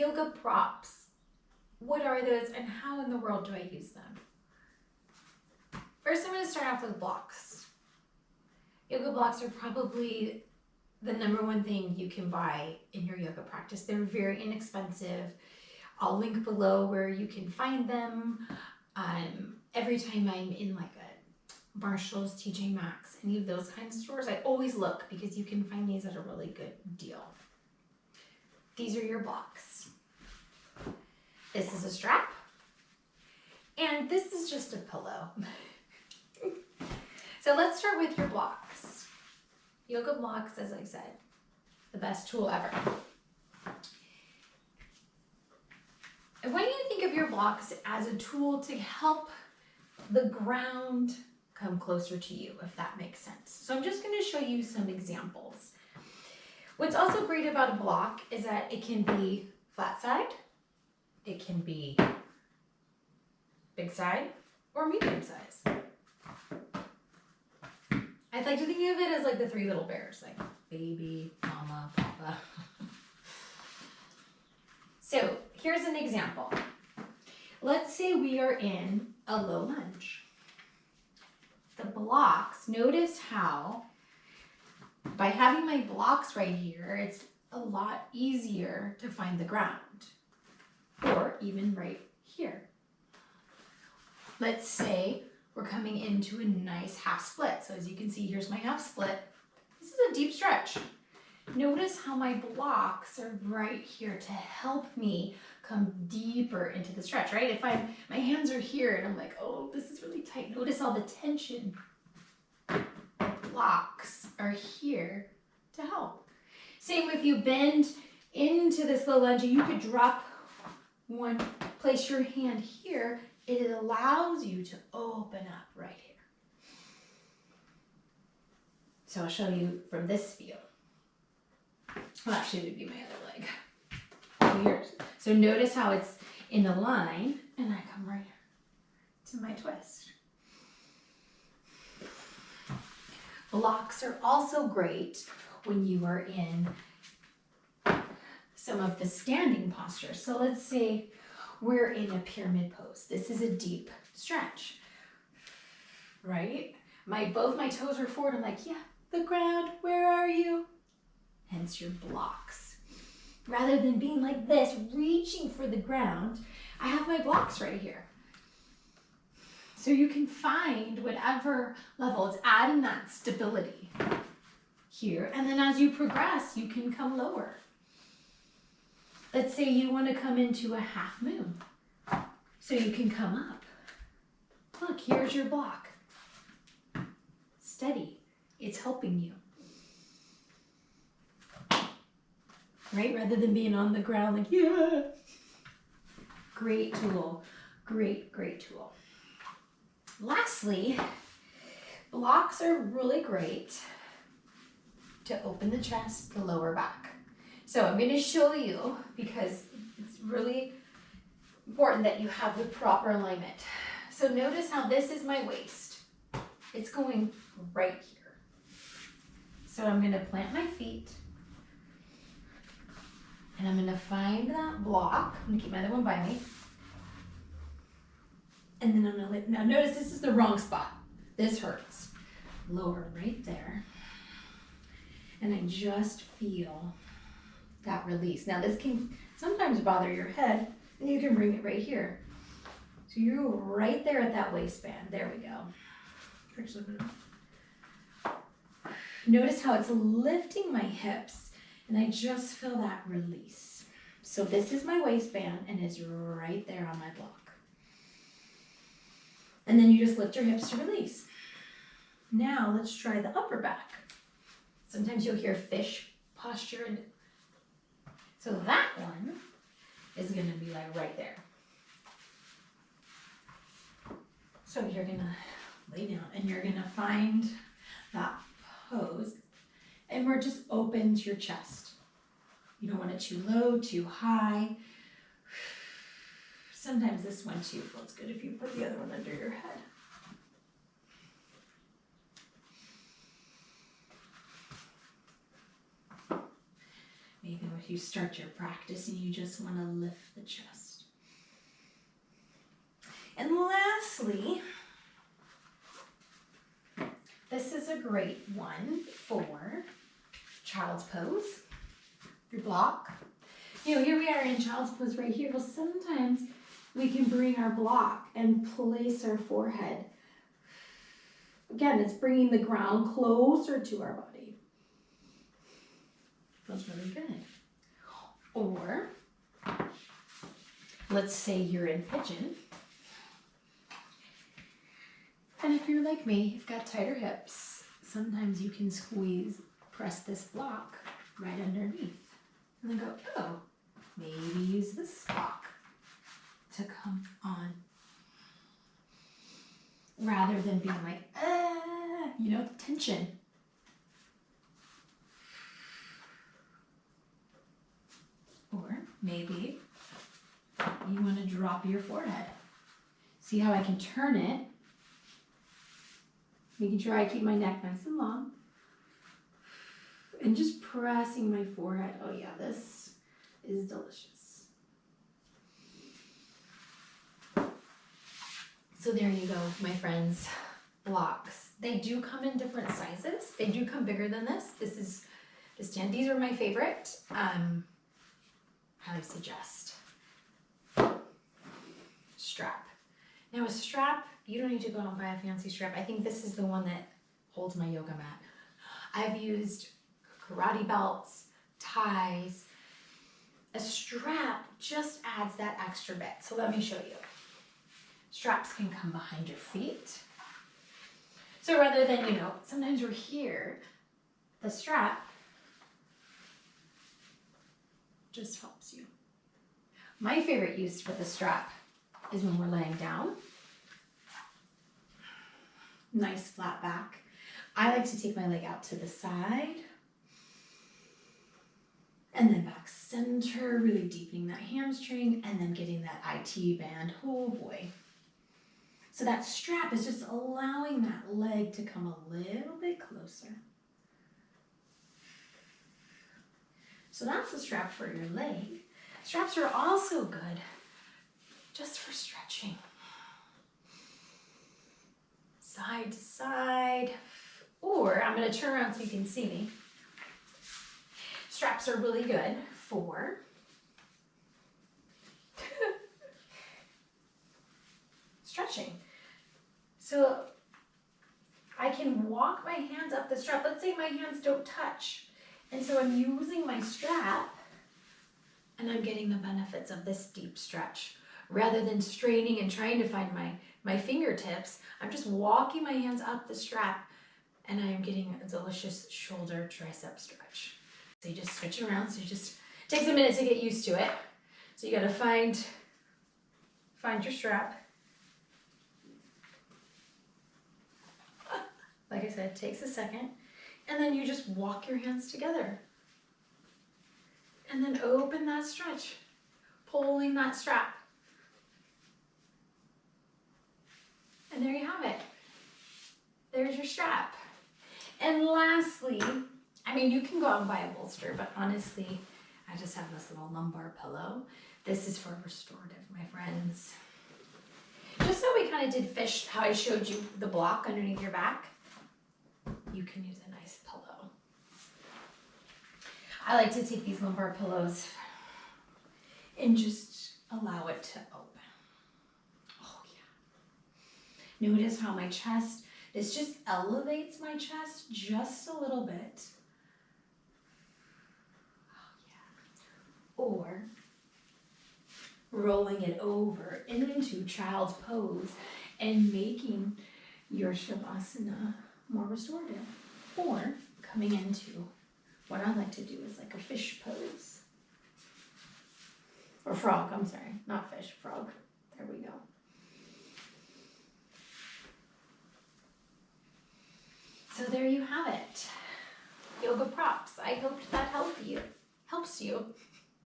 Yoga props. What are those and how in the world do I use them? First, I'm going to start off with blocks. Yoga blocks are probably the number one thing you can buy in your yoga practice. They're very inexpensive. I'll link below where you can find them. Every time I'm in like a Marshall's, TJ Maxx, any of those kinds of stores, I always look because you can find these at a really good deal. These are your blocks. This is a strap. And this is just a pillow. So let's start with your blocks. Yoga blocks, as I said, the best tool ever. I want you to think of your blocks as a tool to help the ground come closer to you, if that makes sense. So I'm just going to show you some examples. What's also great about a block is that it can be flat side, it can be big side, or medium size. I'd like to think of it as like the three little bears, like baby, mama, papa. So here's an example. Let's say we are in a low lunge. The blocks, notice how by having my blocks right here, it's a lot easier to find the ground, or even right here. Let's say we're coming into a nice half split. So as you can see, here's my half split. This is a deep stretch. Notice how my blocks are right here to help me come deeper into the stretch, right? If my hands are here and I'm like, oh, this is really tight. Notice all the tension. Blocks are here to help. Same if you bend into this low lunge, you could drop one, place your hand here. It allows you to open up right here. So I'll show you from this view. Well, actually, it would be my other leg. Here. So notice how it's in the line, and I come right to my twist. Blocks are also great when you are in some of the standing postures. So let's say we're in a pyramid pose. This is a deep stretch, right? Both my toes are forward. I'm like, yeah, the ground, where are you? Hence your blocks. Rather than being like this, reaching for the ground, I have my blocks right here. So you can find whatever level, it's adding that stability here. And then as you progress, you can come lower. Let's say you want to come into a half moon. So you can come up. Look, here's your block. Steady. It's helping you. Right? Rather than being on the ground like, yeah. Great tool. Great, great tool. Lastly, blocks are really great to open the chest, the lower back. So I'm going to show you because it's really important that you have the proper alignment. So notice how this is my waist. It's going right here. So I'm going to plant my feet and I'm going to find that block. I'm going to keep my other one by me. And then I'm going to lift. Now notice this is the wrong spot. This hurts. Lower right there. And I just feel that release. Now this can sometimes bother your head, and you can bring it right here. So you're right there at that waistband. There we go. Notice how it's lifting my hips, and I just feel that release. So this is my waistband, and it's right there on my block. And then you just lift your hips to release. Now let's try the upper back. Sometimes you'll hear fish posture, and so that one is going to be like right there. So you're going to lay down and you're going to find that pose, and we're just open to your chest. You don't want it too low, too high. Sometimes this one too feels good if you put the other one under your head. Maybe if you start your practice and you just want to lift the chest. And lastly, this is a great one for child's pose, your block. You know, here we are in child's pose right here. Well, sometimes we can bring our block and place our forehead. Again, it's bringing the ground closer to our body. Feels really good. Or, let's say you're in pigeon. And if you're like me, you've got tighter hips, sometimes you can press this block right underneath. And then go, oh, maybe use this block to come on. Rather than being like, you know, tension. Or maybe you want to drop your forehead. See how I can turn it? Making sure I keep my neck nice and long. And just pressing my forehead. Oh yeah, this is delicious. So there you go, my friends. Blocks. They do come in different sizes. They do come bigger than this. This is the stand. These are my favorite. Highly suggest. Strap. Now a strap, you don't need to go out and buy a fancy strap. I think this is the one that holds my yoga mat. I've used karate belts, ties. A strap just adds that extra bit. So let me show you. Straps can come behind your feet. So rather than, you know, sometimes we're here, the strap just helps you. My favorite use for the strap is when we're laying down. Nice flat back. I like to take my leg out to the side and then back center, really deepening that hamstring and then getting that IT band. Oh boy. So that strap is just allowing that leg to come a little bit closer. So that's the strap for your leg. Straps are also good just for stretching. Side to side, or I'm going to turn around so you can see me. Straps are really good for stretching. So I can walk my hands up the strap. Let's say my hands don't touch. And so I'm using my strap and I'm getting the benefits of this deep stretch. Rather than straining and trying to find my fingertips, I'm just walking my hands up the strap and I am getting a delicious shoulder tricep stretch. So you just switch around. So it takes a minute to get used to it. So you gotta find your strap. Like I said, it takes a second. And then you just walk your hands together. And then open that stretch, pulling that strap. And there you have it. There's your strap. And lastly, I mean, you can go out and buy a bolster, but honestly, I just have this little lumbar pillow. This is for restorative, my friends. Just so we kind of did fish, how I showed you the block underneath your back, you can use a nice pillow. I like to take these lumbar pillows and just allow it to open. Oh yeah. Notice how my chest, this just elevates my chest just a little bit. Oh yeah. Or rolling it over into child's pose and making your Shavasana more restorative. Or coming into what I like to do is like a fish pose. Or frog, I'm sorry, not fish, frog. There we go. So there you have it. Yoga props. I hope that helps you.